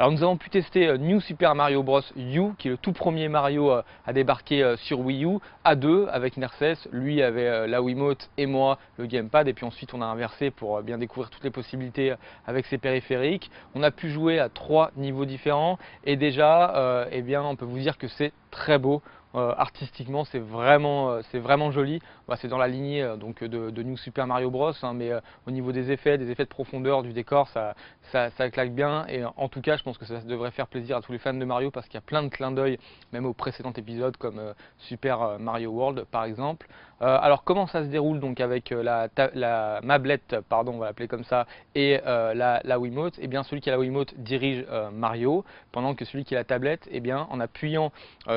Alors nous avons pu tester New Super Mario Bros. U, qui est le tout premier Mario à débarquer sur Wii U, à deux avec Nerses. Lui avait la Wiimote et moi le gamepad, et puis ensuite on a inversé pour bien découvrir toutes les possibilités avec ses périphériques. On a pu jouer à 3 niveaux différents, et déjà eh bien, on peut vous dire que c'est très beau. Artistiquement c'est vraiment joli. Bah, c'est dans la lignée donc de New Super Mario Bros, hein, mais au niveau des effets de profondeur du décor, ça claque bien, et en tout cas je pense que ça devrait faire plaisir à tous les fans de Mario, parce qu'il y a plein de clins d'œil même au précédent épisode, comme Super Mario World par exemple. Alors comment ça se déroule donc avec la mablette, pardon, on va l'appeler comme ça, et la Wiimote? Et bien celui qui a la Wiimote dirige Mario, pendant que celui qui a la tablette, et bien en appuyant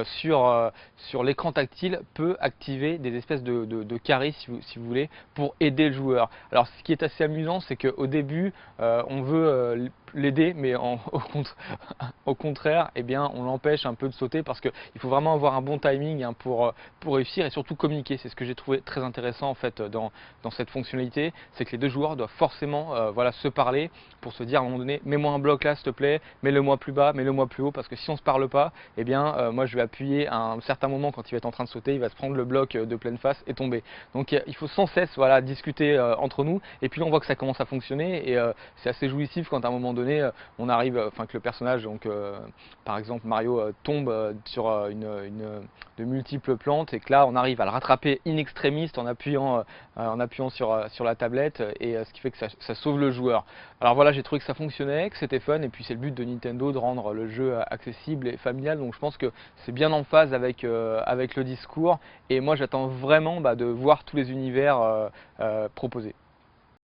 sur l'écran tactile, peut activer des espèces de carrés, si vous voulez, pour aider le joueur. Alors ce qui est assez amusant, c'est qu'au début on veut l'aider, mais au contraire, eh bien, on l'empêche un peu de sauter, parce qu'il faut vraiment avoir un bon timing, hein, pour réussir, et surtout communiquer. C'est ce que j'ai trouvé très intéressant en fait dans cette fonctionnalité, c'est que les deux joueurs doivent forcément voilà, se parler pour se dire à un moment donné: mets-moi un bloc là s'il te plaît, mets-le-moi plus bas, mets-le-moi plus haut, parce que si on ne se parle pas, eh bien moi je vais appuyer à un certain moment quand il va être en train de sauter, il va se prendre le bloc de pleine face et tomber. Donc il faut sans cesse voilà, discuter entre nous, et puis là on voit que ça commence à fonctionner, et c'est assez jouissif quand à un moment donné on arrive, enfin que le personnage, donc par exemple Mario, tombe sur de multiples plantes, et que là on arrive à le rattraper in extremis en appuyant sur la tablette, et ce qui fait que ça sauve le joueur. Alors voilà, j'ai trouvé que ça fonctionnait, que c'était fun, et puis c'est le but de Nintendo de rendre le jeu accessible et familial, donc je pense que c'est bien en phase avec le discours, et moi j'attends vraiment de voir tous les univers proposés.